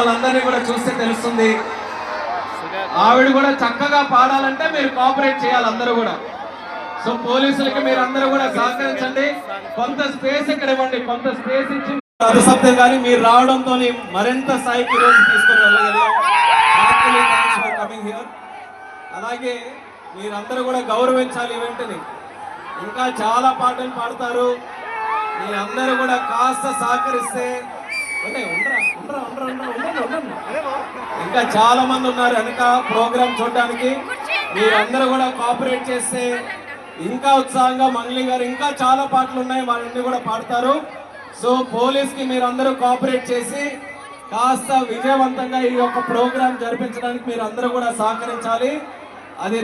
మమ్మల్ని అందరినీ కూడా చూస్తే తెలుస్తుంది. ఆవిడ కూడా చక్కగా పాడాలంటే మీరు కోఆపరేట్ చేయాలి అందరూ కూడా. సో పోలీసులకి మీరు అందరూ కూడా సహకరించండి. కొంత స్పేస్ ఇక్కడ ఇవ్వండి, కొంత స్పేస్ ఇచ్చి అభిశబ్దం కానీ మీరు రావడంతో మరింత స్థాయికి ఈరోజు తీసుకొని వెళ్ళగలిగాం. అలాగే మీరందరూ కూడా గౌరవించాలి ఈవెంట్ని. ఇంకా చాలా పాటలు పాడతారు, మీరందరూ కూడా కాస్త సహకరిస్తే ఇంకా చాలా మంది ఉన్నారు వెనక ప్రోగ్రామ్ చూడడానికి. మీరందరూ కూడా కోఆపరేట్ చేస్తే ఇంకా ఉత్సాహంగా మంగ్లీ గారు ఇంకా చాలా పాటలు ఉన్నాయి, వాళ్ళని కూడా పాడతారు. సో పోలీస్కి మీరందరూ కోఆపరేట్ చేసి కాస్త విజయవంతంగా ఈ యొక్క ప్రోగ్రామ్ జరిపించడానికి మీరందరూ కూడా సహకరించాలి. అది